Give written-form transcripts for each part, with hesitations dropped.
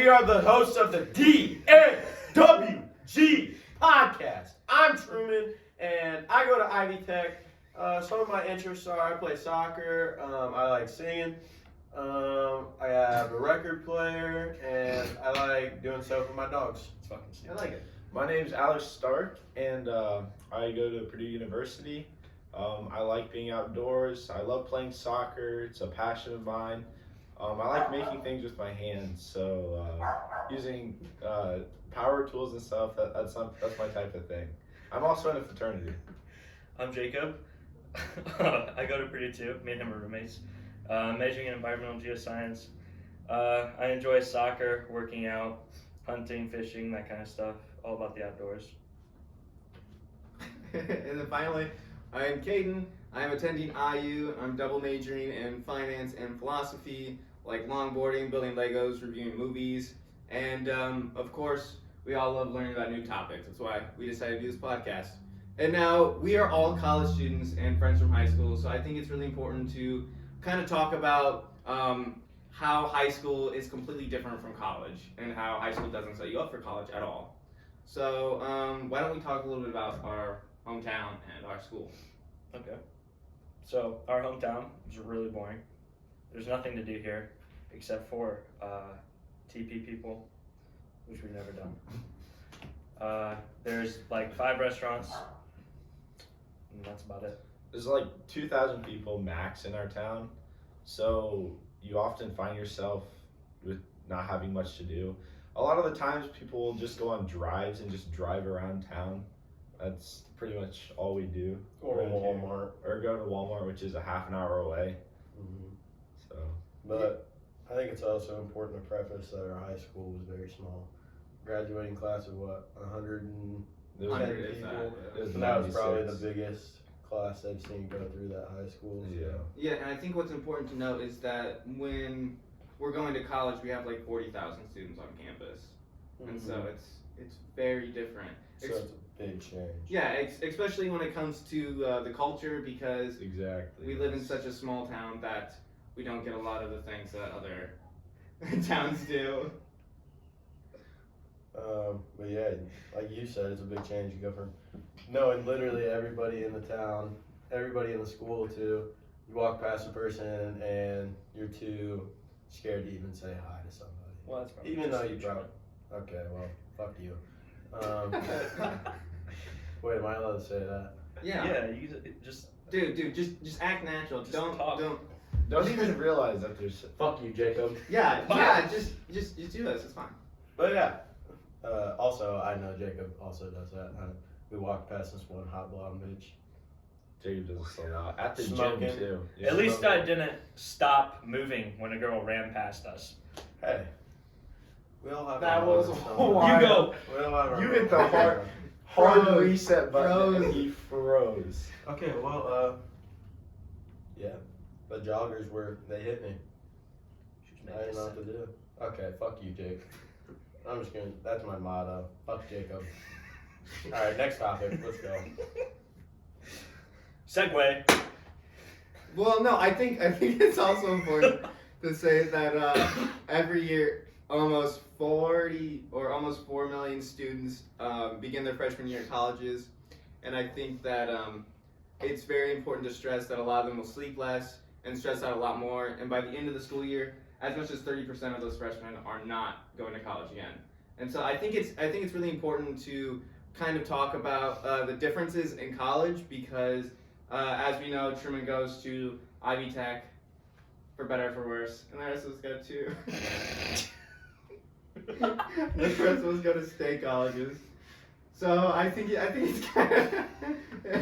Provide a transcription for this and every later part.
we are the hosts of the DNWG Podcast. I'm Truman, and I go to Ivy Tech. Some of my interests are I play soccer, I like singing, I have a record player, and I like doing stuff with my dogs. It's fucking sick. I like it. My name's Alex Stark, and I go to Purdue University. I like being outdoors. I love playing soccer. It's a passion of mine. I like making things with my hands, so using power tools and stuff, that's my type of thing. I'm also in a fraternity. I'm Jacob. I go to Purdue too. Me and him are roommates. Majoring in environmental geoscience. I enjoy soccer, working out, hunting, fishing, that kind of stuff. All about the outdoors. And then finally, I'm Caden. I'm attending IU. I'm double majoring in finance and philosophy, like longboarding, building Legos, reviewing movies, and of course, we all love learning about new topics. That's why we decided to do this podcast. And now, we are all college students and friends from high school, so I think it's really important to kind of talk about how high school is completely different from college, and how high school doesn't set you up for college at all. So, why don't we talk a little bit about our hometown and our school? Okay. So, our hometown is really boring. There's nothing to do here except for TP people, which we've never done. There's like 5 restaurants, and that's about it. There's like 2,000 people max in our town, so you often find yourself with not having much to do. A lot of the times people will just go on drives and just drive around town. That's pretty much all we do. Or Walmart. Or go to Walmart, which is a half an hour away. Mm-hmm. So, But I think it's also important to preface that our high school was very small. Graduating class of what, 110 It was- Hundred is people? that, it was And that was probably the 96. biggest class I've seen go through that high school. So. Yeah. Yeah, and I think what's important to note is that when we're going to college, we have like 40,000 students on campus, and so it's very different. So it's a big change. Yeah, especially when it comes to the culture, because Exactly. we live in such a small town that we don't get a lot of the things that other towns do. But yeah, like you said, it's a big change. You go from knowing literally everybody in the town, everybody in the school, to you walk past a person and you're too scared to even say hi to somebody. Well, that's probably Even just though you true. probably. Okay, well, fuck you. Wait, am I allowed to say that? Yeah. Yeah, you just Dude, just act natural. Just don't talk. Don't even realize that there's. Fuck you, Jacob. Yeah, just do this. It's fine. But yeah. Also, I know Jacob also does that. We walked past this one hot blonde bitch. Jacob does this a lot. At the Smoking. gym, too. At least I didn't stop moving when a girl ran past us. Hey. We all have That our was moments, don't wild. we? You go. We all have our You hit the moments. hard Froze. reset button and Froze. he froze. Okay, well, yeah. The joggers they hit me. I didn't know what to do. Okay, fuck you, Jake. I'm just gonna, that's my motto. Fuck Jacob. Alright, next topic. Let's go. Segway. Well, no, I think it's also important to say that every year almost 4 million students begin their freshman year at colleges, and I think that it's very important to stress that a lot of them will sleep less and stress out a lot more, and by the end of the school year, as much as 30% of those freshmen are not going to college again. And so I think it's really important to kind of talk about the differences in college, because as we know, Truman goes to Ivy Tech, for better or for worse, and the rest of us go to the rest of us go to state colleges. So I think it's kind of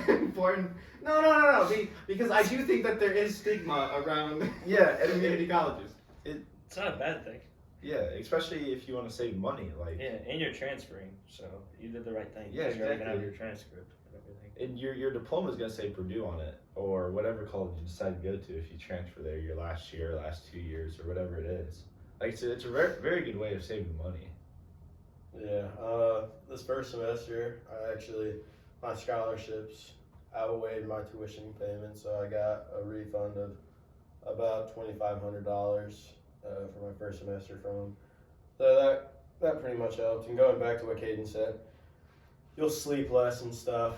important. No, because I do think that there is stigma around community colleges. It's not a bad thing. Yeah, especially if you want to save money. Like, Yeah, and you're transferring, so you did the right thing. Yeah, because you're already gonna have exactly. your transcript and everything. and your diploma is going to say Purdue on it, or whatever college you decide to go to if you transfer there your last year, last 2 years, or whatever it is. Like, it's a very, very good way of saving money. Yeah, this first semester, my scholarships outweighed my tuition payment, so I got a refund of about $2,500 for my first semester from them. So that pretty much helped. And going back to what Caden said, you'll sleep less and stuff.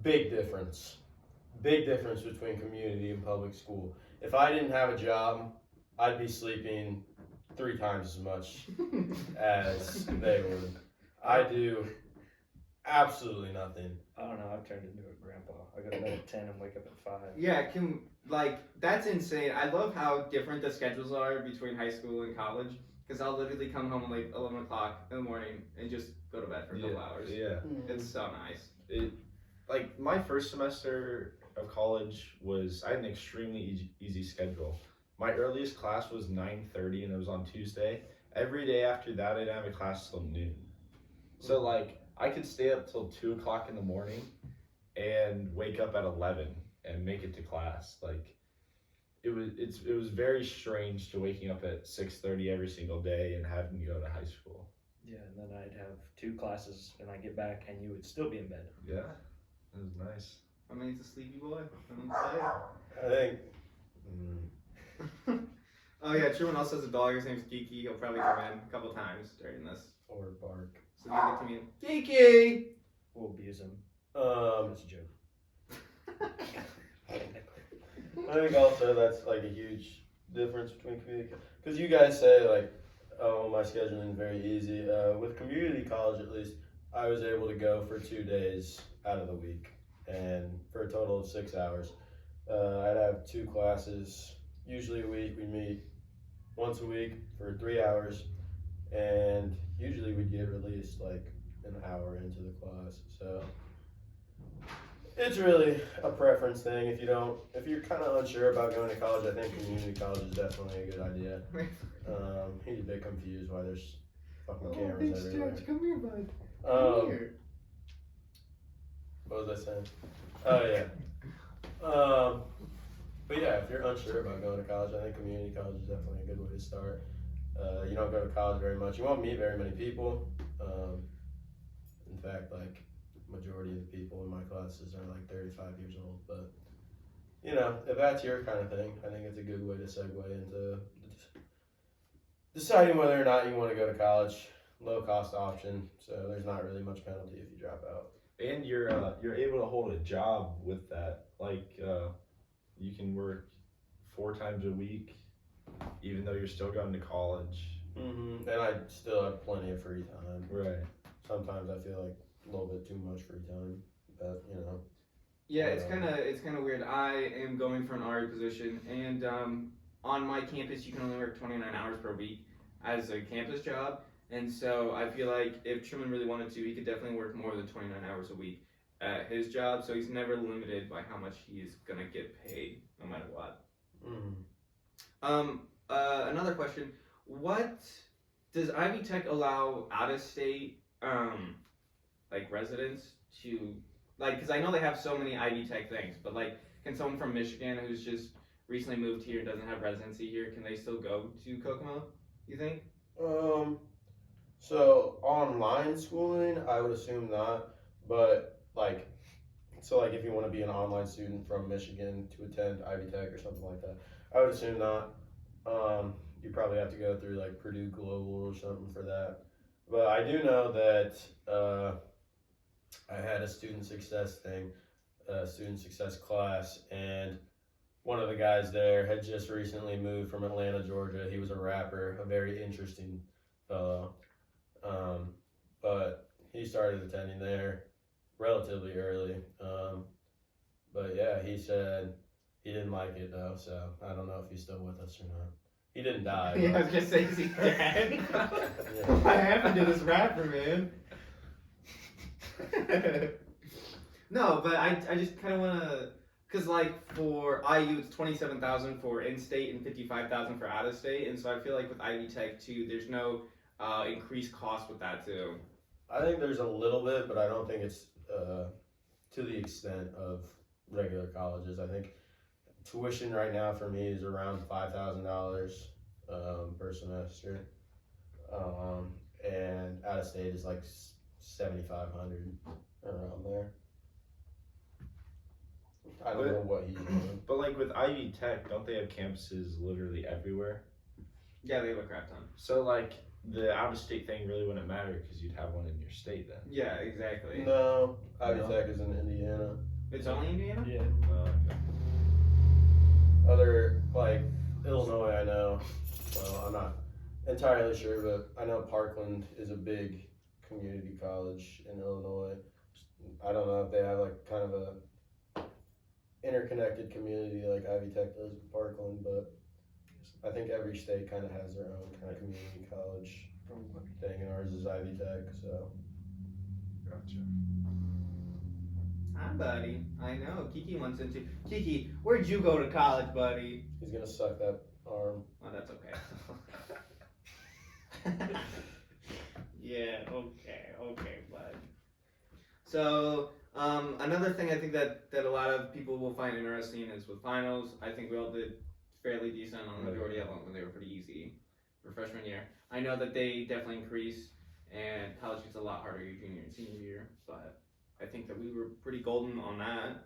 Big difference. Big difference between community and public school. If I didn't have a job, I'd be sleeping 3 times as much as they would. I do absolutely nothing. I don't know. I've turned into a grandpa. I go to bed at 10 and wake up at 5. Yeah, that's insane. I love how different the schedules are between high school and college. Because I'll literally come home at like 11 o'clock in the morning and just go to bed for a couple hours. Yeah. It's so nice. Like my first semester of college I had an extremely easy schedule. My earliest class was 9:30 and it was on Tuesday. Every day after that, I didn't have a class till noon. So like I could stay up till 2 o'clock in the morning and wake up at 11 and make it to class. Like it was very strange to waking up at 6:30 every single day and having to go to high school. Yeah, and then I'd have 2 classes and I get back and you would still be in bed. Yeah, it was nice. I mean, he's a sleepy boy. I'm gonna I think. say. Oh yeah, Truman also has a dog. His name's Geeky. He'll probably come in a couple times during this. Or bark. So you get to meet Geeky. We'll abuse him. Um, That's a joke. I think also that's like a huge difference between community, because you guys say like, oh, my scheduling is very easy. With community college, at least, I was able to go for 2 days out of the week, and for a total of 6 hours. I'd have 2 classes usually a week. We'd meet once a week for 3 hours, and usually we'd get released like an hour into the class. So it's really a preference thing. If you're kind of unsure about going to college, I think community college is definitely a good idea. He's a bit confused why there's fucking cameras everywhere. Come here, bud. Come here. What was I saying? Oh yeah. But yeah, if you're unsure about going to college, I think community college is definitely a good way to start. You don't go to college very much. You won't meet very many people. In fact, like, majority of the people in my classes are like 35 years old. But, you know, if that's your kind of thing, I think it's a good way to segue into deciding whether or not you want to go to college. Low cost option, so there's not really much penalty if you drop out. And you're able to hold a job with that. Like you can work 4 times a week, even though you're still going to college. Mm-hmm. And I still have plenty of free time. Right. Sometimes I feel like a little bit too much free time, but you know. Yeah, it's kind of weird. I am going for an RA position, and on my campus, you can only work 29 hours per week as a campus job. And so I feel like if Truman really wanted to, he could definitely work more than 29 hours a week at his job. So he's never limited by how much he is going to get paid, no matter what. Mm-hmm. Another question. What does Ivy Tech allow out-of-state, like, residents to, like, because I know they have so many Ivy Tech things, but, like, can someone from Michigan who's just recently moved here and doesn't have residency here, can they still go to Kokomo, you think? So online schooling, I would assume not, but like if you want to be an online student from Michigan to attend Ivy Tech or something like that, I would assume not. You probably have to go through like Purdue Global or something for that. But I do know that I had a student success class, and one of the guys there had just recently moved from Atlanta, Georgia. He was a rapper, a very interesting fellow. But he started attending there relatively early. But yeah, he said he didn't like it though, so I don't know if he's still with us or not. He didn't die. Yeah, I was gonna say, is he dead? What happened to this rapper, man? No, but I just kind of want to, because like for IU it's 27,000 for in-state and 55,000 for out-of-state, and so I feel like with Ivy Tech too, there's no increased cost with that too. I think there's a little bit, but I don't think it's to the extent of regular colleges. I think tuition right now for me is around $5,000 per semester, and out of state is like 7,500 around there. I don't know what he's doing. But like with Ivy Tech, don't they have campuses literally everywhere? Yeah, they have a crap ton. So like the out-of-state thing really wouldn't matter because you'd have one in your state then. Yeah, exactly. No, Ivy No. Tech is in Indiana. It's only Indiana? Yeah. Okay. Other, like, Illinois, I know. Well, I'm not entirely sure, but I know Parkland is a big community college in Illinois. I don't know if they have, like, kind of a interconnected community like Ivy Tech does with Parkland, but I think every state kind of has their own kind of community college thing, and ours is Ivy Tech, so. Gotcha. Hi, buddy. I know. Kiki wants into. Kiki, where'd you go to college, buddy? He's gonna suck that arm. Oh, that's okay. Yeah, okay, bud. So, another thing I think that a lot of people will find interesting is with finals. I think we all did fairly decent on the majority of them, and they were pretty easy for freshman year. I know that they definitely increase, and college gets a lot harder your junior and senior year, but I think that we were pretty golden on that.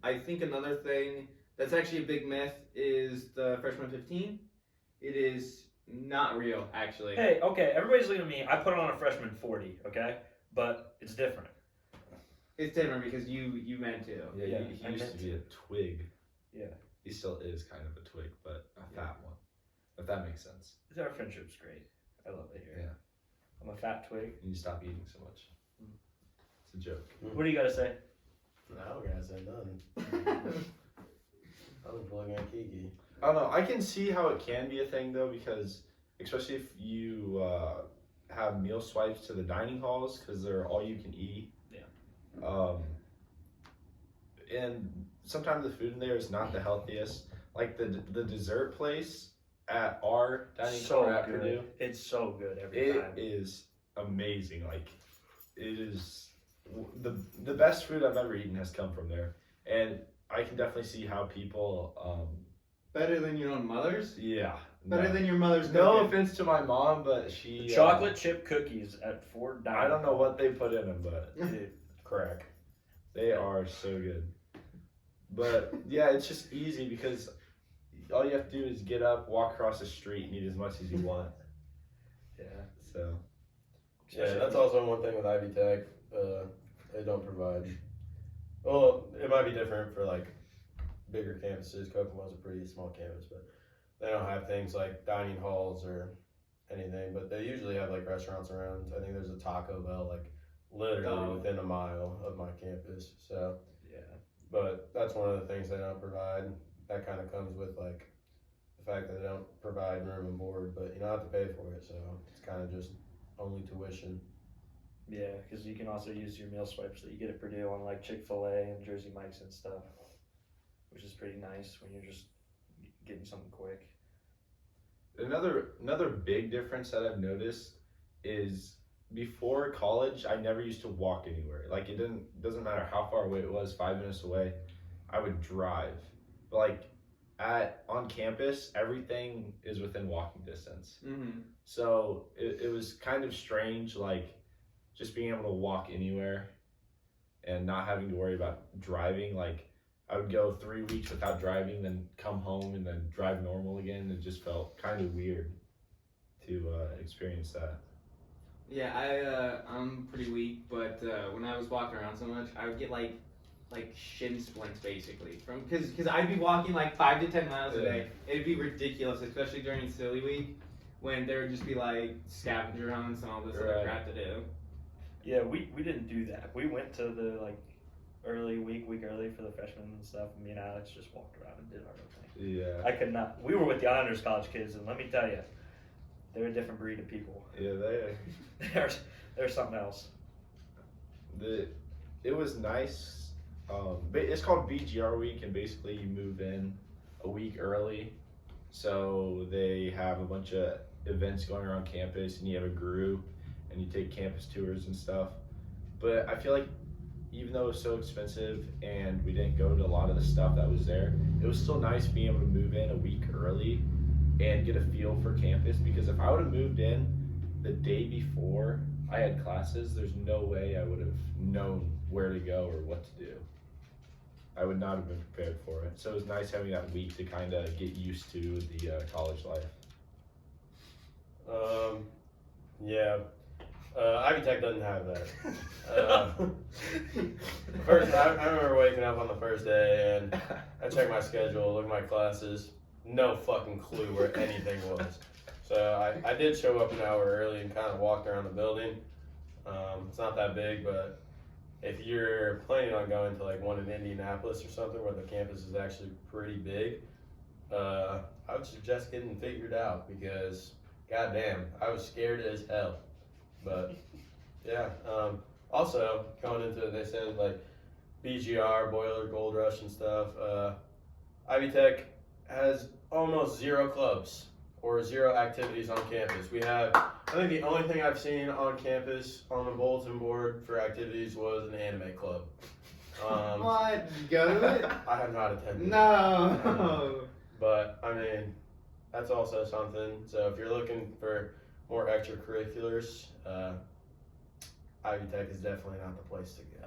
I think another thing that's actually a big myth is the freshman 15. It is not real, actually. Hey, okay, everybody's looking at me. I put on a freshman 40, okay? But it's different. It's different because you meant to. Yeah, Yeah, he I used meant to be a twig. Yeah. He still is kind of a twig, but a fat one. If that makes sense. Our friendship's great. I love it here. Yeah. I'm a fat twig. And you stop eating so much. It's a joke. What do you got to say? I don't gotta say nothing. I was looking at Kiki. I don't know. I can see how it can be a thing though, because especially if you have meal swipes to the dining halls, because they're all you can eat. Yeah. And sometimes the food in there is not the healthiest. Like the dessert place at our dining hall at good. Purdue, It's so good every time. it is amazing. Like it is the best food I've ever eaten has come from there, and I can definitely see how people. Better than your own mother's? Yeah. Better than your mother's No cooking. offense to my mom, but she Chocolate chip cookies at $4. I don't know what they put in them, but Dude, crack. they are so good. But yeah, it's just easy because all you have to do is get up, walk across the street, and eat as much as you want. Yeah. So Yeah, that's also one thing with Ivy Tech. They don't provide. Well, it might be different for like bigger campuses. Kokomo's a pretty small campus, but they don't have things like dining halls or anything. But they usually have like restaurants around. I think there's a Taco Bell like literally within a mile of my campus. So Yeah. but that's one of the things they don't provide. That kind of comes with like the fact that they don't provide room and board, but you don't have to pay for it. So it's kind of just only tuition. Yeah, because you can also use your meal swipes that you get at Purdue on like Chick-fil-A and Jersey Mike's and stuff, which is pretty nice when you're just getting something quick. another big difference that I've noticed is before college, I never used to walk anywhere. Like it doesn't matter how far away it was, 5 minutes away, I would drive. But like on campus, everything is within walking distance. Mm-hmm. So it was kind of strange, like just being able to walk anywhere and not having to worry about driving. Like I would go 3 weeks without driving, then come home and then drive normal again. It just felt kind of weird to experience that. Yeah, I'm pretty weak, but when I was walking around so much, I would get like shin splints basically from because I'd be walking like 5 to 10 miles a day. It'd be ridiculous, especially during silly week when there would just be like scavenger hunts and all this other crap to do. Yeah, we didn't do that. We went to the like early week early for the freshmen and stuff. Me and Alex just walked around and did our own thing. Yeah. I could not. We were with the honors college kids, and let me tell you, they're a different breed of people. Yeah, They're something else. It was nice. It's called BGR week, and basically you move in a week early. So they have a bunch of events going around campus, and you have a group, and you take campus tours and stuff. But I feel like even though it was so expensive and we didn't go to a lot of the stuff that was there, it was still nice being able to move in a week early and get a feel for campus, because if I would have moved in the day before I had classes, there's no way I would have known where to go or what to do. I would not have been prepared for it. So it was nice having that week to kind of get used to the college life. Yeah. Ivy Tech doesn't have that. First, I remember waking up on the first day and I checked my schedule, looked at my classes, no fucking clue where anything was. So I did show up an hour early and kind of walked around the building. It's not that big, but if you're planning on going to like one in Indianapolis or something where the campus is actually pretty big, I would suggest getting figured out because goddamn, I was scared as hell. But yeah, also going into it, they said like BGR, Boiler, Gold Rush, and stuff. Ivy Tech has almost zero clubs or zero activities on campus. We have, I think the only thing I've seen on campus on the bulletin board for activities was an anime club. What? Did you go to it? I have not attended. No. But I mean, that's also something. So if you're looking for more extracurriculars, Ivy Tech is definitely not the place to go.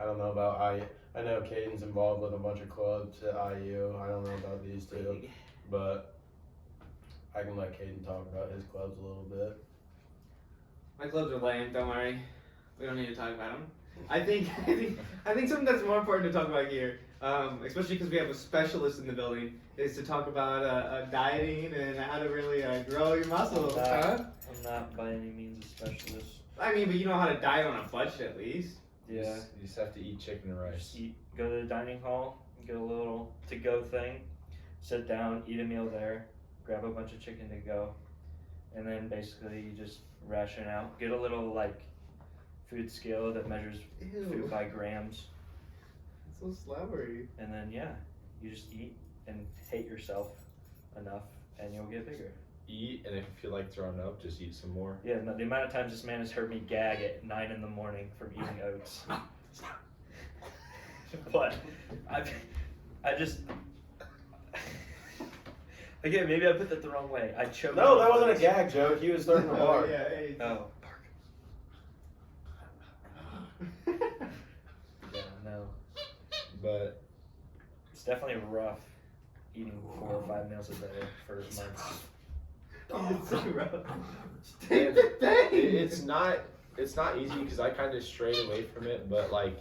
I don't know about I know Caden's involved with a bunch of clubs at IU. I don't know about these two, but I can let Caden talk about his clubs a little bit. My clubs are lame. Don't worry. We don't need to talk about them. I think something that's more important to talk about here, especially because we have a specialist in the building, is to talk about dieting and how to really grow your muscles. I'm not by any means a specialist. I mean, but you know how to diet on a budget at least. Yeah. You just have to eat chicken and rice. Just go to the dining hall, get a little to-go thing, sit down, eat a meal there, grab a bunch of chicken to go, and then basically you just ration out. Get a little like food scale that measures food by grams, It's so slobbery. and then yeah, you just eat and hate yourself enough, and you'll get bigger. Eat, and if you feel like throwing up, just eat some more. Yeah, the amount of times this man has heard me gag at 9 in the morning from eating oats. But I just again, maybe I put that the wrong way. I chose. No, that wasn't a gag joke. He was throwing the bar. Yeah, hey. Oh. Yeah, no. But It's definitely rough eating 4 or 5 meals a day for months. It's so rough. it's not easy because I kind of strayed away from it. But like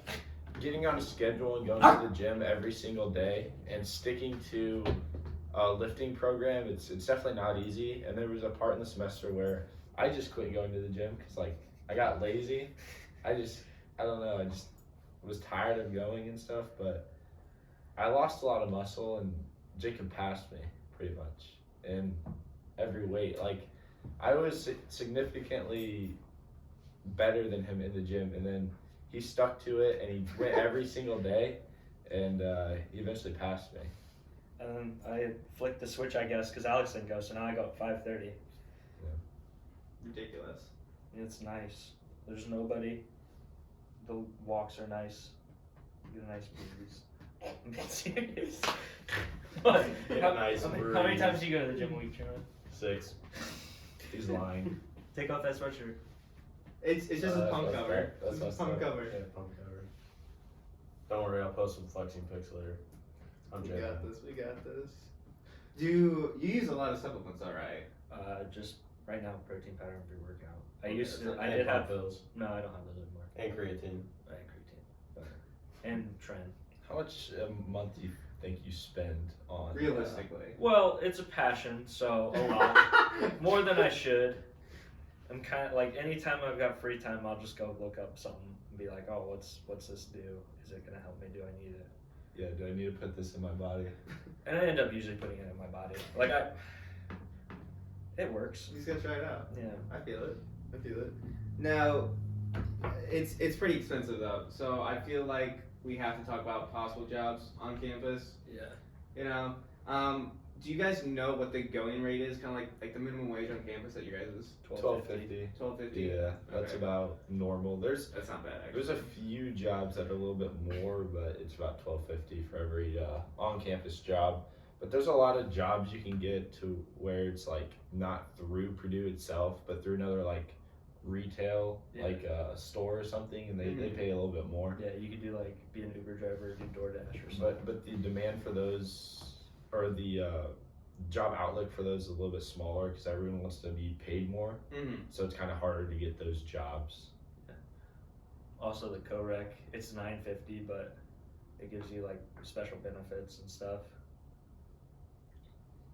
getting on a schedule and going to the gym every single day and sticking to a lifting program, it's definitely not easy. And there was a part in the semester where I just quit going to the gym because like I got lazy. I don't know. I just was tired of going and stuff. But I lost a lot of muscle, and Jacob passed me pretty much in every weight. Like I was significantly better than him in the gym, and then he stuck to it and he went every single day, and he eventually passed me. And then I flicked the switch, I guess, because Alex didn't go, so now I go at 5:30. Ridiculous. It's nice. There's nobody. The walks are nice. You get a nice breeze. I'm being serious. What? Get How, a nice how many breeze. times do you go to the gym a week, Truman? 6. He's lying. Take off that sweatshirt. It's just a pump that's cover. fair. That's It's just a pump fair. cover. Yeah, pump cover. Don't worry, I'll post some flexing pics later. I'm We joking. got this. We got this. Do you use a lot of supplements? All right. Just right now, protein powder and pre-workout. I Okay, used to. I and did pump have. pills No, I don't have those anymore. and creatine. I had creatine. And Tren. How much a month do you think you spend on? Realistically. Well, it's a passion, so a lot. More than I should. I'm kind of like, anytime I've got free time, I'll just go look up something and be like, oh, what's this do? Is it gonna help me? Do I need it? Yeah, do I need to put this in my body? And I end up usually putting it in my body. Like it works. You just gotta try it out. Yeah. I feel it. I feel it. Now, it's pretty expensive though, so I feel like we have to talk about possible jobs on campus. Yeah. You know, do you guys know what the going rate is? Kind of like the minimum wage on campus at your guys' is $12.50. $12.50. Yeah, that's Okay. about normal. There's That's not bad. Actually. a few jobs that are a little bit more, but it's about $12.50 for every on-campus job. But there's a lot of jobs you can get to where it's like not through Purdue itself, but through another like retail, Yeah. like a store or something, and they pay a little bit more. Yeah, you could do like be an Uber driver, do DoorDash or something. But the demand for those, or the job outlook for those is a little bit smaller because everyone wants to be paid more. Mm-hmm. So it's kind of harder to get those jobs. Also, the co-rec, it's $9.50, but it gives you like special benefits and stuff.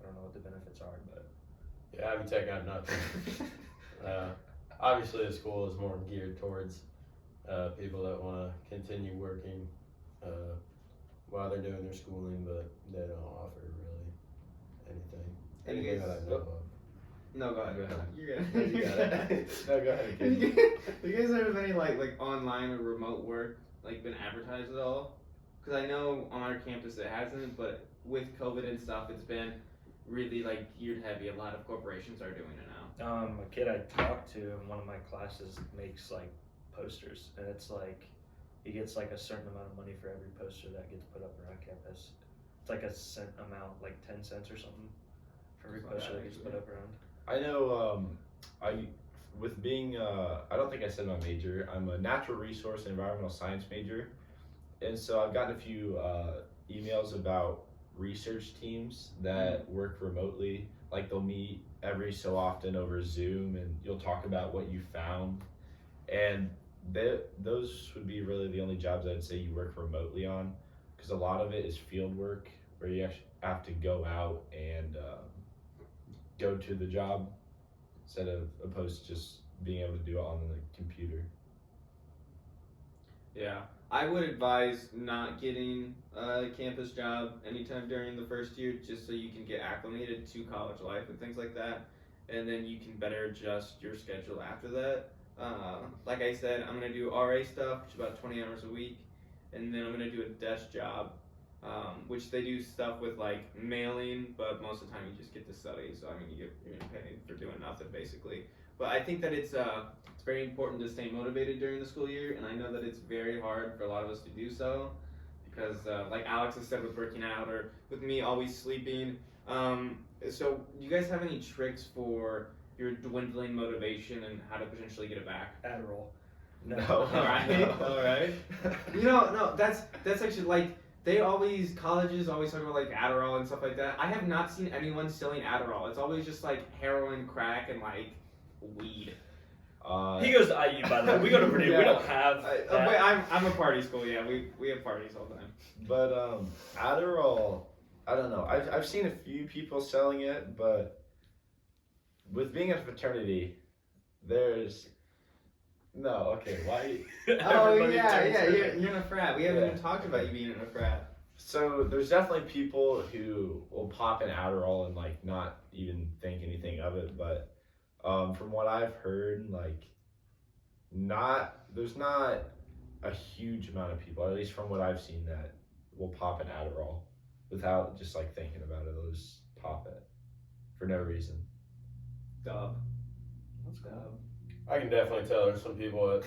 I don't know what the benefits are, but Yeah, Ivy Tech got nothing. Obviously, the school is more geared towards people that want to continue working while they're doing their schooling, but they don't offer really anything that I know of. No, go ahead. Go ahead. You're good. No, you got it. No, go ahead. Do you guys have any like online or remote work like been advertised at all? Because I know on our campus it hasn't, but with COVID and stuff, it's been really like geared heavy. A lot of corporations are doing it now. a kid I talked to in one of my classes makes like posters, and it's like he gets like a certain amount of money for every poster that gets put up around campus. It's like a cent amount, like 10 cents or something for every That's not poster bad, that gets actually. put up around. I know, with being, I don't think I said my major, I'm a natural resource and environmental science major. And so I've gotten a few emails about research teams that work remotely. Like they'll meet every so often over Zoom and you'll talk about what you found. And those would be really the only jobs I'd say you work remotely on, because a lot of it is field work where you actually have to go out and go to the job instead of opposed to just being able to do it on the computer. Yeah, I would advise not getting a campus job anytime during the first year, just so you can get acclimated to college life and things like that, and then you can better adjust your schedule after that. Like I said, I'm gonna do RA stuff, which is about 20 hours a week, and then I'm gonna do a desk job, which they do stuff with like mailing, but most of the time you just get to study. So I mean, you're getting paid for doing nothing basically. But I think that it's very important to stay motivated during the school year, and I know that it's very hard for a lot of us to do so, because like Alex has said with working out, or with me always sleeping. So do you guys have any tricks for your dwindling motivation and how to potentially get it back? Adderall. No. Alright, alright. You know, no, that's actually like, colleges always talk about like Adderall and stuff like that. I have not seen anyone selling Adderall. It's always just like heroin, crack, and like weed. He goes to IU, by the way. We go to Purdue. Yeah. We don't have that. Wait, I'm a party school. Yeah, we have parties all the time. But Adderall, I don't know. I've seen a few people selling it, but with being a fraternity, there's no. Okay, why? Oh Everybody yeah, turns yeah. red. You're in a frat. We haven't Yeah. even talked about you being in a frat. So there's definitely people who will pop an Adderall and like not even think anything of it, but from what I've heard, like there's not a huge amount of people, at least from what I've seen, that will pop an Adderall without just like thinking about it. They'll just pop it for no reason. Dub. Let's go. I can definitely tell there's some people at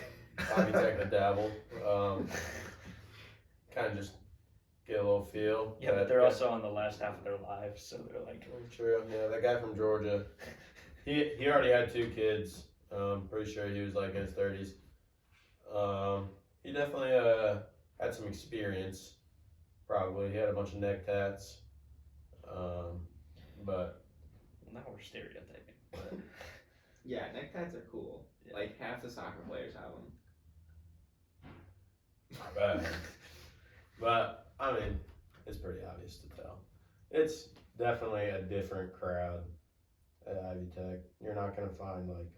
Ivy Tech that dabble. Kind of just get a little feel. Yeah, but they're also on the last half of their lives, so they're like, True. Yeah, that guy from Georgia, he already had 2 kids. Pretty sure he was like in his 30s. He definitely had some experience. Probably he had a bunch of neck tats. But now we're stereotyping. But Yeah, neckties are cool. Yeah. Like half the soccer players have them. not bad. But I mean, it's pretty obvious to tell. It's definitely a different crowd at Ivy Tech. You're not gonna find like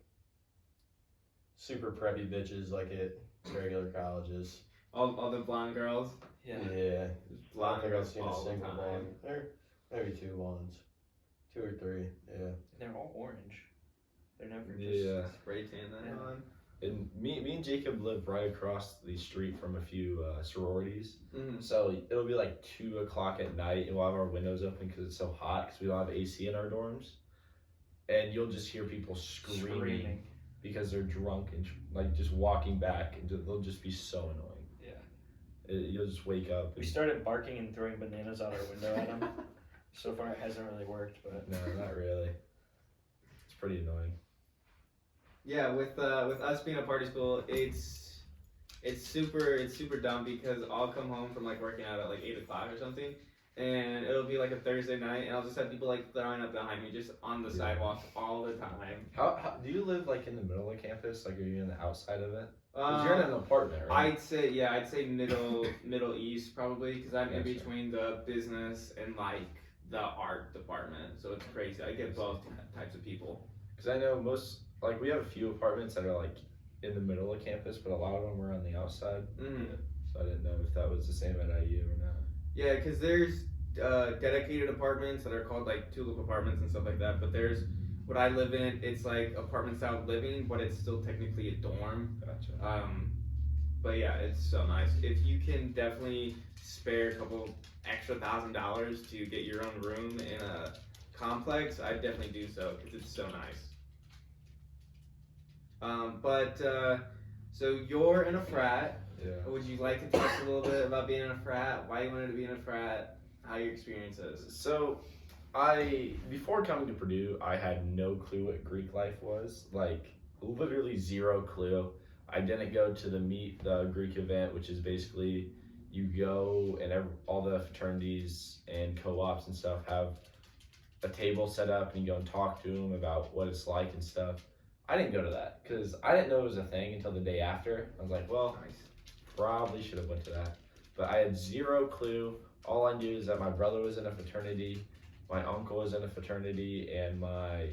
super preppy bitches like at regular colleges. All the blonde girls. yeah. Yeah. I don't Blonde think I've girls seen a all the single time. one. There, maybe 2 ones. 2 or 3. Yeah. They're all orange. They're never just. Yeah. Spray tan that Yeah. on. And me and Jacob live right across the street from a few sororities. Mm-hmm. So it'll be like 2 o'clock at night, and we'll have our windows open because it's so hot because we don't have AC in our dorms. And you'll just hear people screaming because they're drunk and like just walking back, and they'll just be so annoying. Yeah. You'll just wake up. We started barking and throwing bananas out our window at them. So far, it hasn't really worked, but No, not really. It's pretty annoying. Yeah, with us being a party school, it's super dumb because I'll come home from like working out at like 8 o'clock or something, and it'll be like a Thursday night, and I'll just have people like throwing up behind me just on the sidewalks all the time. How do you live like in the middle of campus? Like, are you in the outside of it? 'Cause you're in an apartment, right? I'd say middle east probably, because I'm in between the business and like the art department, so it's crazy. I get both types of people. Because I know we have a few apartments that are like in the middle of campus, but a lot of them are on the outside. Mm-hmm. So I didn't know if that was the same at IU or not. Yeah, because there's dedicated apartments that are called like tulip apartments and stuff like that, but there's what I live in, it's like apartment style living, but it's still technically a dorm. Gotcha. But yeah, it's so nice. If you can definitely spare a couple extra $1,000 to get your own room in a complex, I'd definitely do so because it's so nice. So you're in a frat. Yeah. Would you like to tell us a little bit about being in a frat? Why you wanted to be in a frat? How your experience is? So, before coming to Purdue, I had no clue what Greek life was. Like, literally zero clue. I didn't go to the Greek event, which is basically you go and all the fraternities and co-ops and stuff have a table set up and you go and talk to them about what it's like and stuff. I didn't go to that because I didn't know it was a thing until the day after. I was like, well, Nice. probably should have went to that. But I had zero clue. All I knew is that my brother was in a fraternity, my uncle was in a fraternity, and my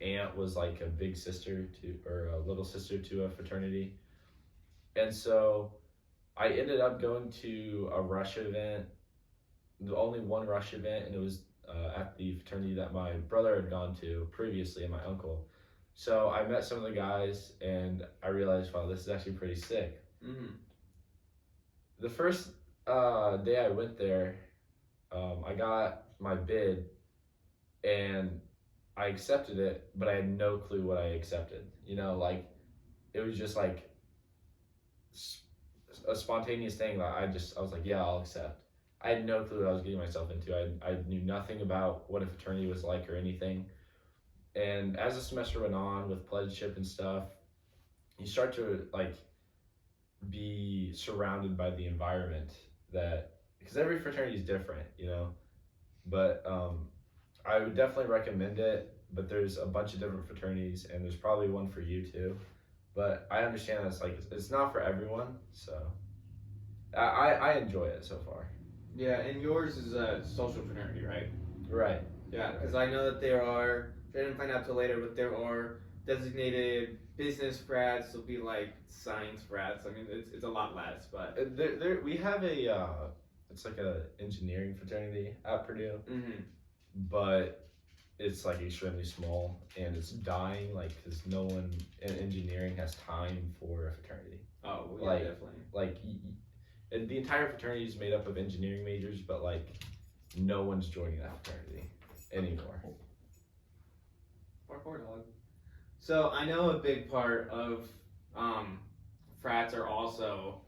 aunt was like a big sister or a little sister to a fraternity. And so I ended up going to a rush event, the only one rush event, and it was at the fraternity that my brother had gone to previously and my uncle. So I met some of the guys and I realized, wow, this is actually pretty sick. Mm-hmm. The first day I went there, I got my bid and I accepted it, but I had no clue what I accepted. You know, like it was just like a spontaneous thing that I was like, yeah, I'll accept. I had no clue what I was getting myself into. I knew nothing about what a fraternity was like or anything. And as the semester went on with pledgeship and stuff, you start to like be surrounded by the environment because every fraternity is different, you know. But I would definitely recommend it. But there's a bunch of different fraternities, and there's probably one for you too. But I understand it's not for everyone, so I enjoy it so far. Yeah, and yours is a social fraternity, right? Right. Yeah, because I know that I didn't find out till later, but there are designated business frats. There'll be like science frats. I mean, it's a lot less, but We have it's like a engineering fraternity at Purdue, but it's like extremely small and it's dying, like because no one in engineering has time for a fraternity. Oh, yeah, like, definitely. Like and the entire fraternity is made up of engineering majors, but like no one's joining that fraternity anymore. Parkour dog. So I know a big part of frats are also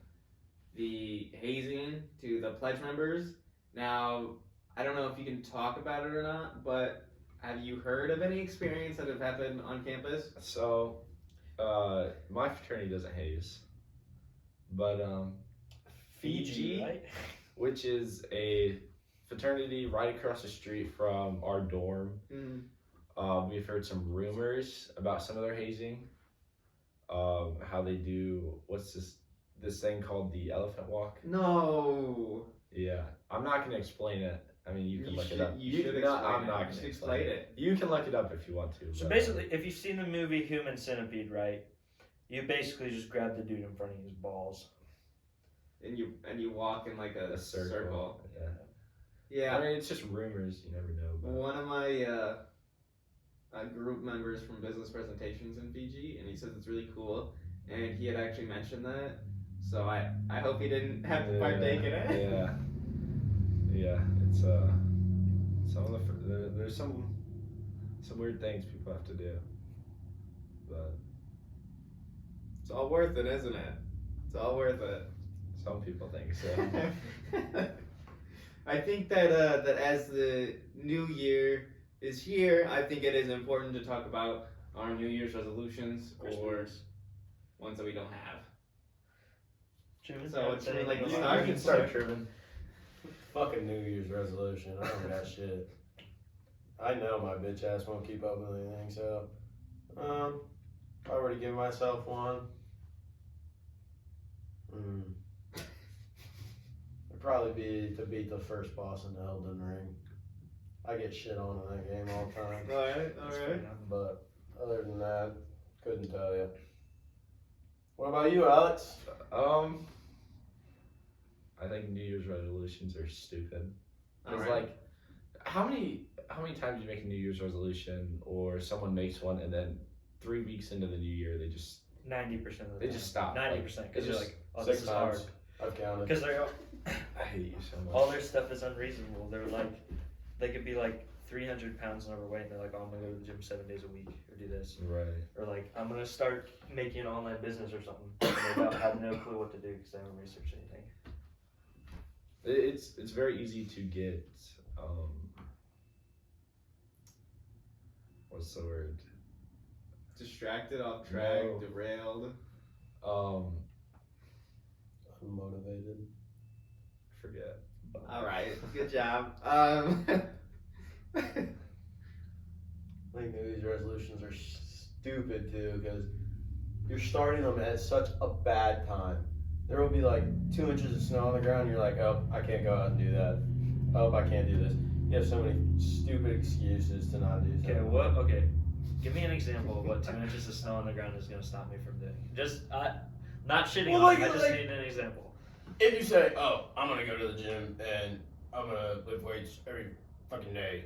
the hazing to the pledge members. Now, I don't know if you can talk about it or not, but have you heard of any experience that have happened on campus? So, my fraternity doesn't haze, but Fiji, right? which is a fraternity right across the street from our dorm. We've heard some rumors about some of their hazing. How they do what's this thing called the elephant walk? No. Yeah, I'm not gonna explain it. I mean, you can look it up. You should No, explain I'm it. not You gonna should explain explain it. You can look it up if you want to. So but, basically, if you've seen the movie Human Centipede, right, you basically just grab the dude in front of his balls. And you walk in like a circle. Yeah. Yeah. I mean, it's just rumors. You never know. But... One of my group members from business presentations in Fiji, and he says it's really cool. And he had actually mentioned that, so I hope he didn't have to partake in it. Yeah. It's some of there's some weird things people have to do, but it's all worth it, isn't it? It's all worth it. Some people think so. I think that that as the new year is here, I think it is important to talk about our New Year's resolutions or ones that we don't have. Truman, So it's really like You the start. can start, Truman. Fucking New Year's resolution. I don't got shit. I know my bitch ass won't keep up with anything, so if I were to give myself one, it'd probably be to beat the first boss in the Elden Ring. I get shit on in that game all the time. Alright. But other than that, couldn't tell you. What about you, Alex? I think New Year's resolutions are stupid. It's Alright. like, how many times do you make a New Year's resolution, or someone makes one and then 3 weeks into the new year they just 90% of the they time. just stop. 90% because Like, they're like, oh, 6 this is hard. times. I've counted. Because they're I hate you so much. all their stuff is unreasonable. They're like, they could be like 300 pounds overweight, and they're like, oh, I'm gonna go to the gym 7 days a week or do this, Right. or like I'm gonna start making an online business or something. And they don't have no clue what to do because they haven't researched anything. It's very easy to get what's the word? Distracted, off track, No. derailed. Unmotivated. Forget. Alright, good job. I think New Year's resolutions are stupid too, because you're starting them at such a bad time. There will be like 2 inches of snow on the ground, and you're like, oh, I can't go out and do that. Oh, I can't do this. You have so many stupid excuses to not do something. Okay, give me an example of what 2 inches of snow on the ground is gonna stop me from doing. Just not shitting Well, on it. like- I just like- need an example. If you say, oh, I'm gonna go to the gym and I'm gonna lift weights every fucking day,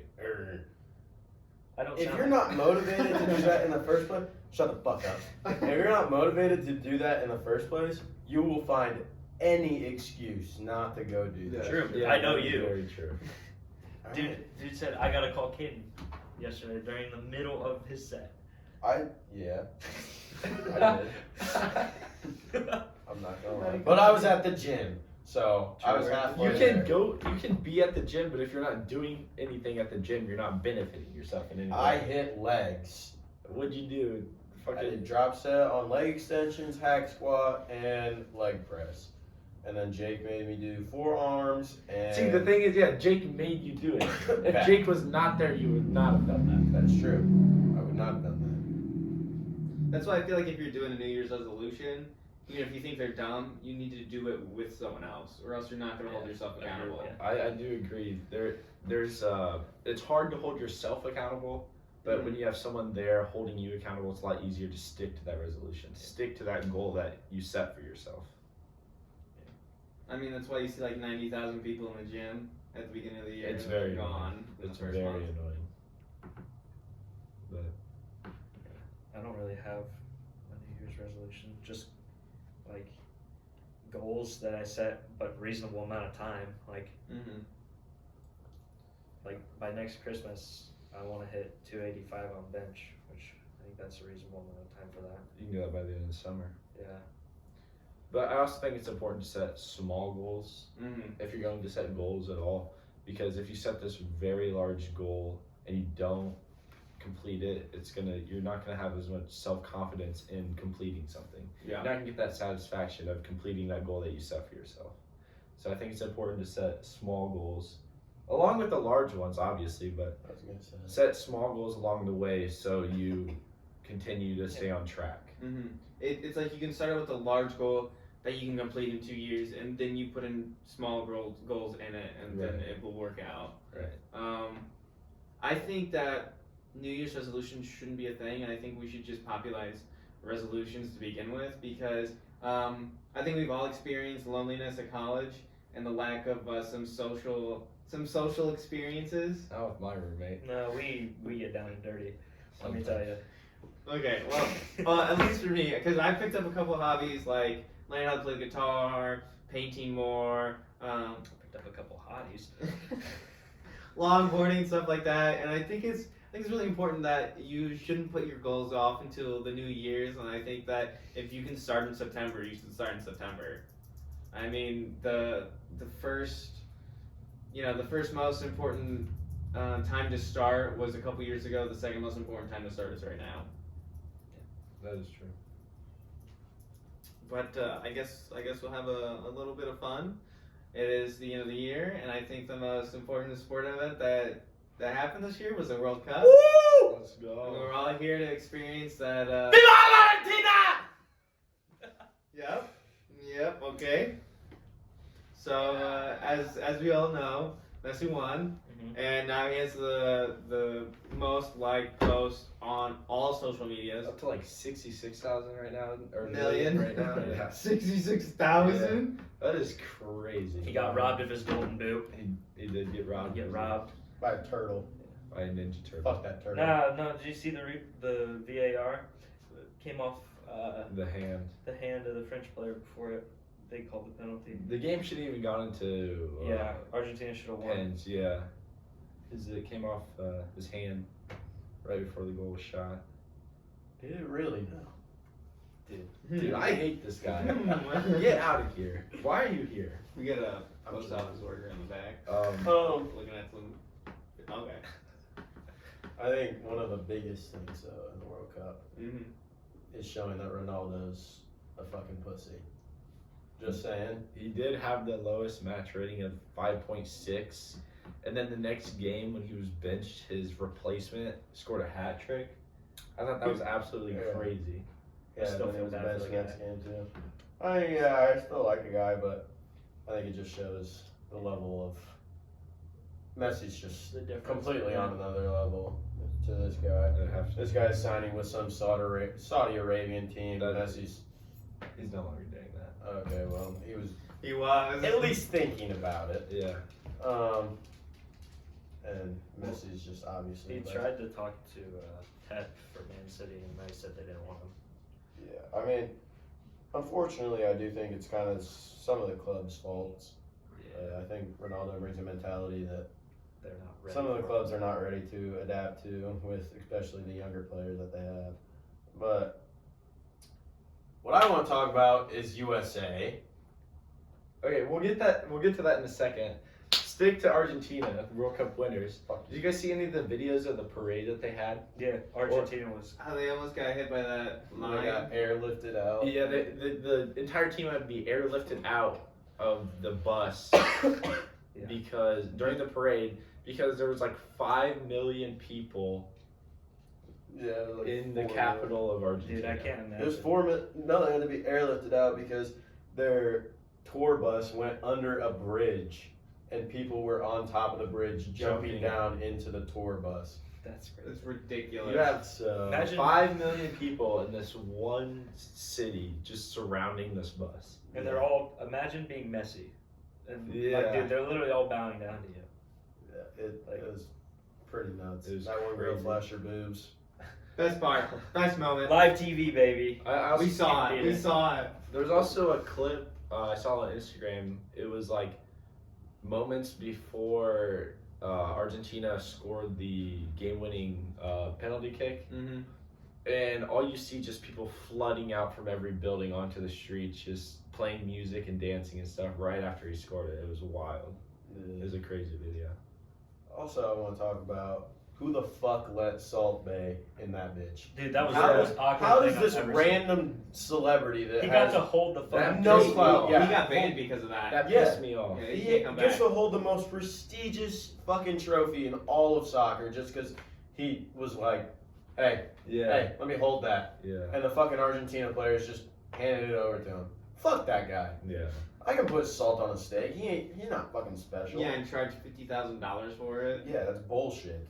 I don't. if sound you're not motivated to do that in the first place, shut the fuck up. If you're not motivated to do that in the first place, you will find any excuse not to go do that. True. Yeah, I know that's you. Very true. Dude said I gotta call Caden yesterday during the middle of his set. Yeah. I did. I'm not gonna lie. But I was at the gym, so I was halfway You there. can be at the gym, but if you're not doing anything at the gym, you're not benefiting yourself in any way. I hit legs. What'd you do? I Fucking did drop set on leg extensions, hack squat, and leg press. And then Jake made me do forearms and. See, the thing is, yeah, Jake made you do it. If Back. Jake was not there, you would not have done That's true. I would not have done That's why I feel like if you're doing a New Year's resolution, even if you think they're dumb, you need to do it with someone else, or else you're not going to hold yourself accountable. Yeah. that. I do agree. There's it's hard to hold yourself accountable, but when you have someone there holding you accountable, it's a lot easier to stick to that resolution, stick to that goal that you set for yourself. I mean, that's why you see like 90,000 people in the gym at the beginning of the year. It's and they're very gone. in the It's first very month. annoying. But I don't really have a New Year's resolution. Just like goals that I set, but reasonable amount of time. Like by next Christmas, I want to hit 285 on bench, which I think that's a reasonable amount of time for that. you can do that by the end of the summer. Yeah. But I also think it's important to set small goals if you're going to set goals at all, because if you set this very large goal and you don't complete it, you're not gonna have as much self-confidence in completing something. Yeah. You're not gonna get that satisfaction of completing that goal that you set for yourself. So I think it's important to set small goals, along with the large ones, obviously, but that. I was gonna say. set small goals along the way so you continue to stay on track. It's like you can start out with a large goal that you can complete in 2 years, and then you put in small goals in it, and then Right. it will work out. Right. I think that New Year's resolutions shouldn't be a thing, and I think we should just popularize resolutions to begin with, because I think we've all experienced loneliness at college and the lack of some social experiences. Not with my roommate. No, we get down and dirty. Let me tell you. Okay, well, at least for me, because I picked up a couple hobbies like learning how to play the guitar, painting more, Picked up a couple hotties. longboarding, stuff like that. And I think it's really important that you shouldn't put your goals off until the New Year's. And I think that if you can start in September, you should start in September. I mean, the first most important time to start was a couple years ago. The second most important time to start is right now. That is true. But I guess we'll have a little bit of fun. It is the end of the year, and I think the most important sporting event that happened this year was the World Cup. Woo! Let's And go. we're all here to experience that. Viva Argentina! Yep. Okay. So as we all know, Messi won, and now he has the most liked post on all social medias. Up to like 66,000 right now, or Million right now. Yeah. 66,000. That is crazy. He got robbed of his golden boot. He did get robbed. Get robbed. By a turtle. By a Ninja Turtle. Fuck that turtle. No. Did you see the VAR? It came off The hand. the hand of the French player before they called the penalty. The game shouldn't even gone into Yeah, Argentina should have won. hands. Yeah, it came off his hand right before the goal was shot. Did it really now? Dude, I hate this guy. Get out of here. Why are you here? We got a I'm post sorry. office order in the back. Looking at some. Okay. I think one of the biggest things in the World Cup Mm-hmm. is showing that Ronaldo's a fucking pussy. Just saying. He did have the lowest match rating of 5.6, and then the next game when he was benched, his replacement scored a hat trick. I thought that was absolutely Yeah. crazy. Yeah, still then he feel was bad benched for the next game too. I still like the guy, but I think it just shows the level of Messi's just The difference. completely on another level to this guy. I'd have to- This guy's signing with some Saudi Arabian team. That- Messi's He's no longer doing that. okay. Well, he was He was. at least thinking about it. Yeah. And Messi's just obviously. He like- tried to talk to Pep for Man City, and they said they didn't want him. Yeah, I mean, unfortunately, I do think it's kind of some of the club's faults. I think Ronaldo brings a mentality that They're not ready. some of the for clubs are not ready to adapt to, with especially the younger players that they have. But what I want to talk about is USA. Okay, we'll get to that in a second. Stick to Argentina, the World Cup winners. Did you guys see any of the videos of the parade that they had? Yeah, Argentina was. How they almost got hit by that They line. got airlifted out. Yeah, the entire team had to be airlifted out of the bus Yeah. because during the parade, because there was like 5 million people Yeah, like in the 4 capital of Argentina. Dude, I can't imagine. There's 4 million. No, they had to be airlifted out because their tour bus went under a bridge, and people were on top of the bridge jumping Jumping. down into the tour bus. That's crazy. It's ridiculous. You have Imagine- 5 million people in this one city just surrounding this bus. And they're all. Imagine being Messi. And Yeah. like, dude, they're literally all bowing down to you. Yeah, it was pretty nuts. It was That one girl crazy. flashed her boobs. Best part. Best moment. Live TV, baby. I also We saw it. beat We it. saw it. There was also a clip I saw on Instagram. It was like moments before Argentina scored the game-winning penalty kick, Mm-hmm. and all you see just people flooding out from every building onto the streets, just playing music and dancing and stuff right after he scored it. It was wild. It was a crazy video. Also, I want to talk about who the fuck let Salt Bay in that bitch. Dude, that was How the most awkward How thing does I've this ever random celebrity that seen. He got has to hold the fucking. no pissed me clout, off. yeah. He got banned because of that. That Yeah. pissed me off. Yeah, he he can't come gets back. to hold the most prestigious fucking trophy in all of soccer just because he was like, hey, let me hold that. Yeah. And the fucking Argentina players just handed it over to him. Fuck that guy. Yeah. I can put salt on a steak. He's not fucking special. Yeah, and charged $50,000 for it. Yeah, that's bullshit.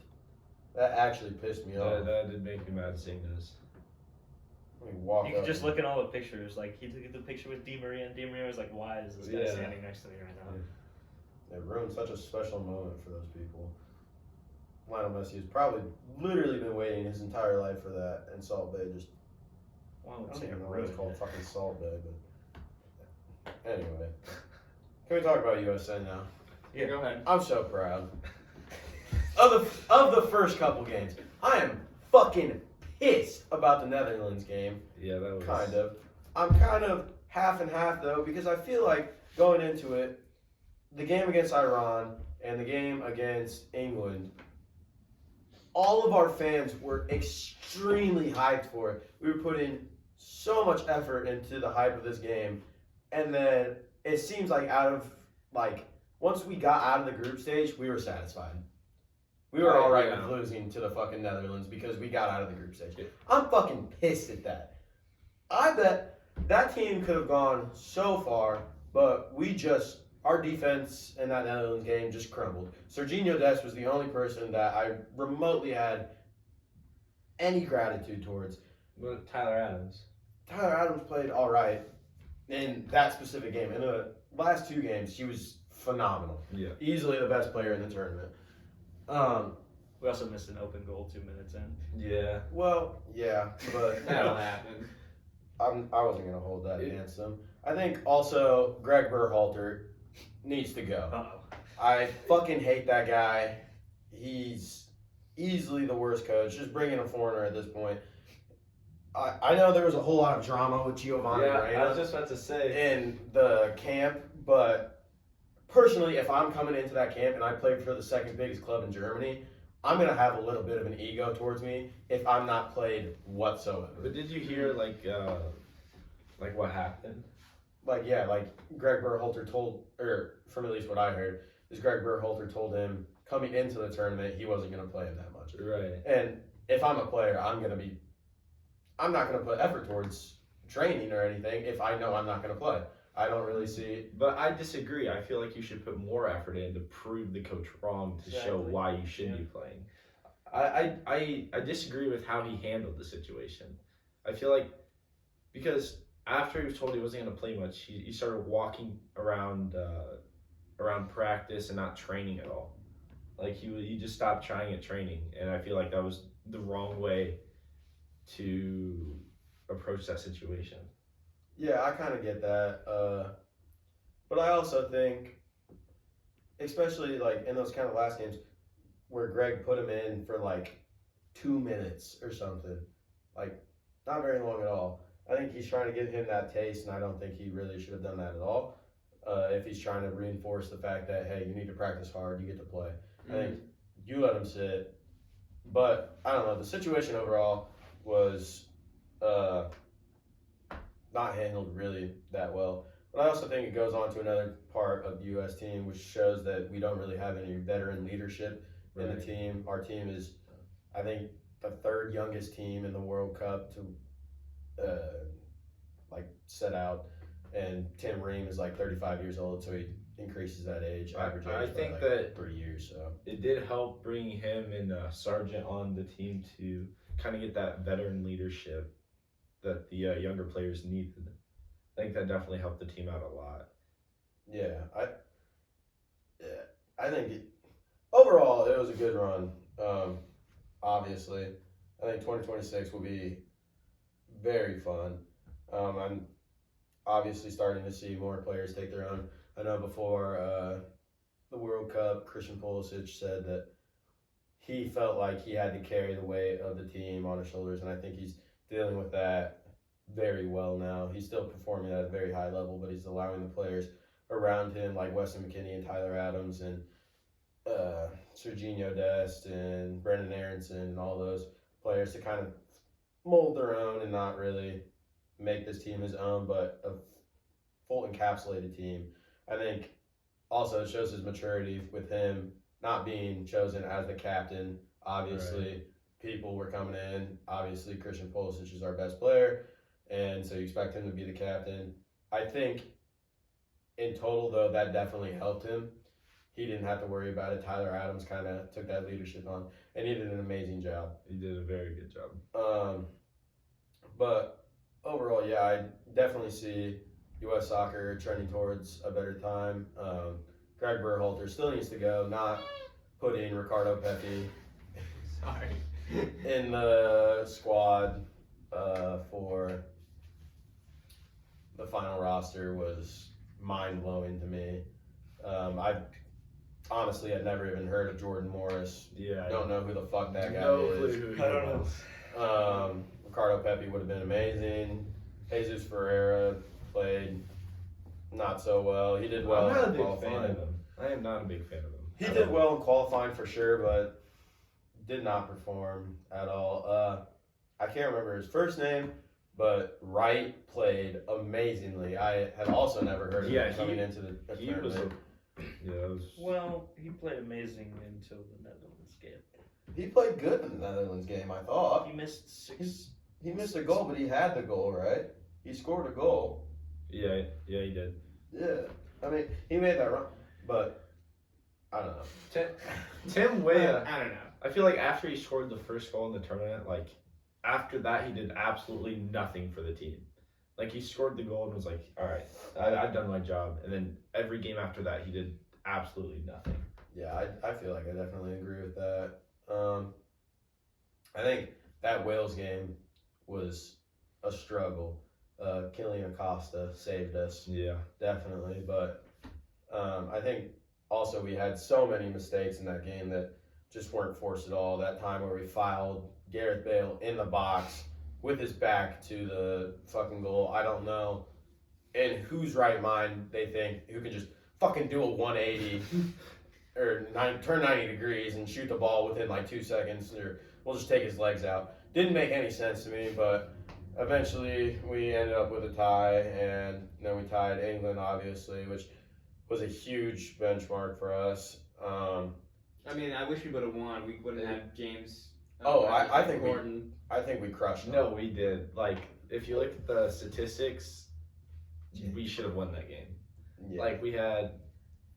That actually pissed me off. That did make me mad seeing this. Let me walk You up. could just look at all the pictures. Like, he took the picture with Di Maria, and Di Maria was like, why is this guy Yeah. standing next to me right now? It ruined such a special moment for those people. Lionel Messi has probably literally been waiting his entire life for that, and Salt Bay just, Well, I I would don't say even know what ruined it's called, it. fucking Salt Bay, but anyway. Can we talk about USA now? Yeah. Go ahead. I'm so proud. Of the first couple games, I am fucking pissed about the Netherlands game. Yeah, that was Kind of. I'm kind of half and half though, because I feel like going into it, the game against Iran and the game against England, all of our fans were extremely hyped for it. We were putting so much effort into the hype of this game, and then it seems like out of like, once we got out of the group stage, we were satisfied. We were all right with losing to the fucking Netherlands because we got out of the group stage. Yeah. I'm fucking pissed at that. I bet that team could have gone so far, but our defense in that Netherlands game just crumbled. Serginho Dest was the only person that I remotely had any gratitude towards. But Tyler Adams. Tyler Adams played all right in that specific game. In the last 2 games, he was phenomenal. Yeah. Easily the best player in the tournament. We also missed an open goal 2 minutes in. Yeah. Well, yeah, but That'll happen. I wasn't gonna hold that against him. I think also Greg Berhalter needs to go. Uh-oh. I fucking hate that guy. He's easily the worst coach. Just bringing a foreigner at this point. I know there was a whole lot of drama with Giovanni Reina I was just about to say. in the camp, but personally, if I'm coming into that camp and I played for the second biggest club in Germany, I'm gonna have a little bit of an ego towards me if I'm not played whatsoever. But did you hear like what happened? Like Greg Berhalter told, or from at least what I heard, is Greg Berhalter told him coming into the tournament he wasn't gonna play him that much. Right. And if I'm a player, I'm not gonna put effort towards training or anything if I know I'm not gonna play. I don't really see. But I disagree. I feel like you should put more effort in to prove the coach wrong to show Exactly. why you should be playing. I disagree with how he handled the situation. I feel like because after he was told he wasn't going to play much, he started walking around practice and not training at all. Like he just stopped trying at training, and I feel like that was the wrong way to approach that situation. Yeah, I kind of get that. But I also think, especially like in those kind of last games where Greg put him in for like 2 minutes or something, like not very long at all. I think he's trying to give him that taste, and I don't think he really should have done that at all. If he's trying to reinforce the fact that, hey, you need to practice hard, you get to play. I think you let him sit. But I don't know, the situation overall was not handled really that well. But I also think it goes on to another part of the U.S. team, which shows that we don't really have any veteran leadership in the team. Our team is, I think, the 3rd youngest team in the World Cup to set out, and Tim Ream is like 35 years old, so he increases that age, average age I by think like that 3 years. So it did help bringing him and Sargent on the team to kind of get that veteran leadership that the younger players needed. I think that definitely helped the team out a lot. yeah, I think overall it was a good run. Obviously, I think 2026 will be very fun. I'm obviously starting to see more players take their own. I know before the World Cup, Christian Pulisic said that he felt like he had to carry the weight of the team on his shoulders, and I think he's dealing with that very well now. He's still performing at a very high level, but he's allowing the players around him, like Weston McKennie and Tyler Adams and Serginho Dest and Brendan Aronson and all those players to kind of mold their own and not really make this team his own, but a full encapsulated team. I think also it shows his maturity with him not being chosen as the captain. Obviously, people were coming in. Obviously, Christian Pulisic is our best player, and so you expect him to be the captain. I think in total, though, that definitely helped him. He didn't have to worry about it. Tyler Adams kind of took that leadership on, and he did an amazing job. He did a very good job. But overall, yeah, I definitely see U.S. soccer trending towards a better time. Greg Berhalter still needs to go, not putting Ricardo Pepi in the squad for the final roster was mind-blowing to me. I honestly had never even heard of Jordan Morris. Yeah. Don't know who the fuck that guy No is. clue who he I don't know. was. Ricardo Pepi would have been amazing. Jesus Ferreira played not so well. He did well I'm not a in big fan qualifying. of him. I am not a big fan of him. He did well in qualifying for sure, but did not perform at all. I can't remember his first name, but Wright played amazingly. I had also never heard of him coming into the He was tournament. Yeah, that was. Well, he played amazing until the Netherlands game. He played good in the Netherlands game, I thought. He missed six. He missed a goal, but he had the goal, right? He scored a goal. Yeah, he did. Yeah. I mean, he made that run, but I don't know. Tim Weah. I don't know. I feel like after he scored the first goal in the tournament, like after that he did absolutely nothing for the team. Like he scored the goal and was like, all right, I've done my job. And then every game after that he did absolutely nothing. Yeah, I feel like I definitely agree with that. I think that Wales game was a struggle. Killian Acosta saved us. Yeah. Definitely, but I think also we had so many mistakes in that game that just weren't forced at all. That time where we fouled Gareth Bale in the box with his back to the fucking goal. I don't know in whose right mind they think who can just fucking do a 180 or turn 90 degrees and shoot the ball within like 2 seconds, or we'll just take his legs out. Didn't make any sense to me, but eventually we ended up with a tie, and then we tied England, obviously, which was a huge benchmark for us. I mean, I wish we would have won. We wouldn't have James. I think Gordon. I think we crushed them. No, we did. Like if you look at the statistics, we should have won that game. Yeah. Like we had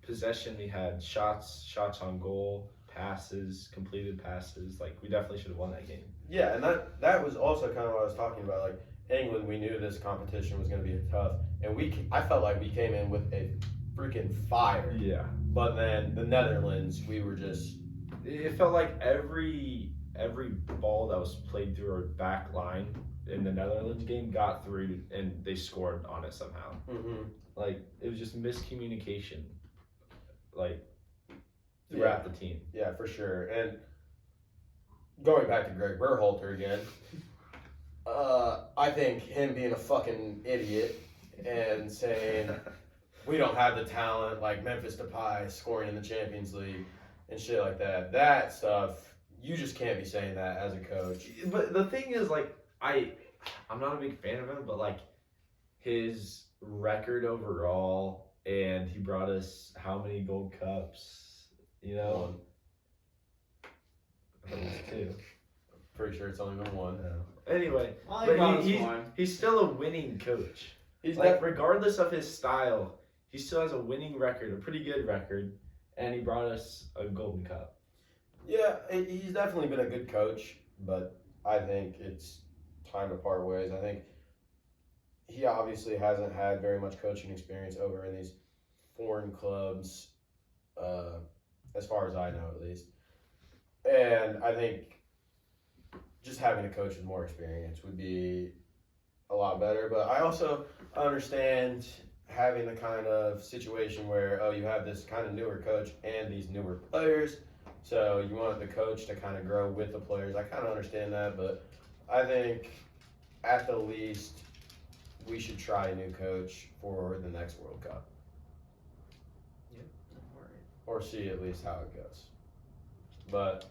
possession, we had shots on goal, passes, completed passes. Like we definitely should have won that game. Yeah, and that was also kind of what I was talking about. Like England, we knew this competition was going to be tough, and I felt like we came in with a freaking fire. Yeah. But then the Netherlands, we were just. It felt like every ball that was played through our back line in the Netherlands game got through, and they scored on it somehow. Mm-hmm. Like it was just miscommunication, like throughout the team. Yeah, for sure. And going back to Greg Berhalter again, I think him being a fucking idiot and saying we don't have the talent like Memphis Depay scoring in the Champions League and shit like that. That stuff, you just can't be saying that as a coach. But the thing is, like, I'm not a big fan of him, but like his record overall, and he brought us how many gold cups? You know, I thought it was 2. Pretty sure it's only been 1. Anyway, Well, but he's still a winning coach. He's Like regardless of his style, he still has a winning record, a pretty good record, and he brought us a golden cup. Yeah, he's definitely been a good coach, but I think it's time to part ways. I think he obviously hasn't had very much coaching experience over in these foreign clubs, as far as I know at least. And I think just having a coach with more experience would be a lot better. But I also understand having the kind of situation where, you have this kind of newer coach and these newer players. So you want the coach to kind of grow with the players. I kind of understand that, but I think at the least we should try a new coach for the next World Cup. Yeah, don't worry. Or see at least how it goes. But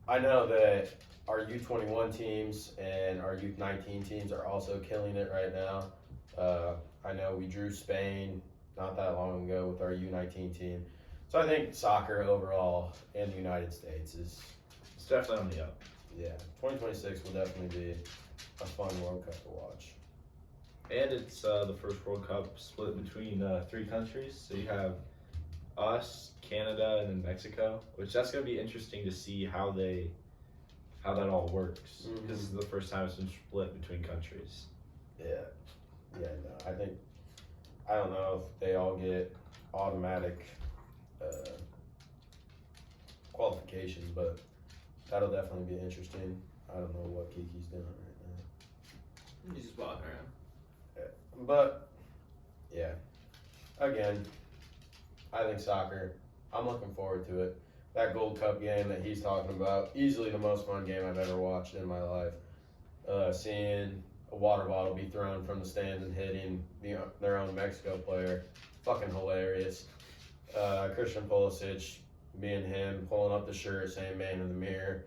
I know that our U21 teams and our U19 teams are also killing it right now. I know we drew Spain not that long ago with our U19 team. So I think soccer overall in the United States is, It's definitely on the up. 2026 will definitely be a fun World Cup to watch. And it's the first World Cup split between 3 countries. So you have us, Canada, and then Mexico, which that's going to be interesting to see how that all works. Mhm. Because this is the first time it's been split between countries. Yeah, no, I don't know if they all get automatic qualifications, but that'll definitely be interesting. I don't know what Kiki's doing right He's just walking around. now. But, yeah, again, I think soccer, I'm looking forward to it. That Gold Cup game that he's talking about, easily the most fun game I've ever watched in my life. Seeing a water bottle be thrown from the stands and hitting their own Mexico player, fucking hilarious. Christian Pulisic being him, pulling up the shirt, saying "man in the mirror,"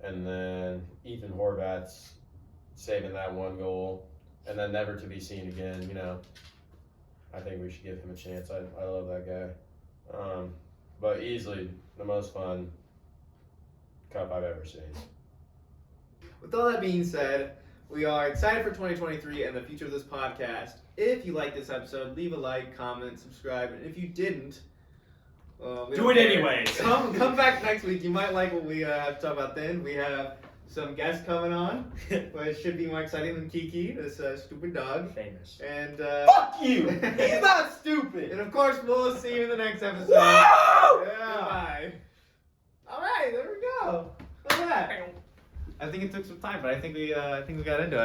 and then Ethan Horvath's saving that one goal, and then never to be seen again. I think we should give him a chance. I love that guy. But easily the most fun cup I've ever seen. With all that being said, we are excited for 2023 and the future of this podcast. If you like this episode, leave a like, comment, subscribe, and if you didn't, we Do don't it care. anyways. Come back next week. You might like what we have to talk about then. We have some guests coming on, which should be more exciting than Kiki, this stupid dog. Famous. And Fuck you! He's not stupid! and of course, we'll see you in the next episode. Whoa! Yeah. Bye. All right, there we go. Look at that. I think it took some time, but I think we got into it.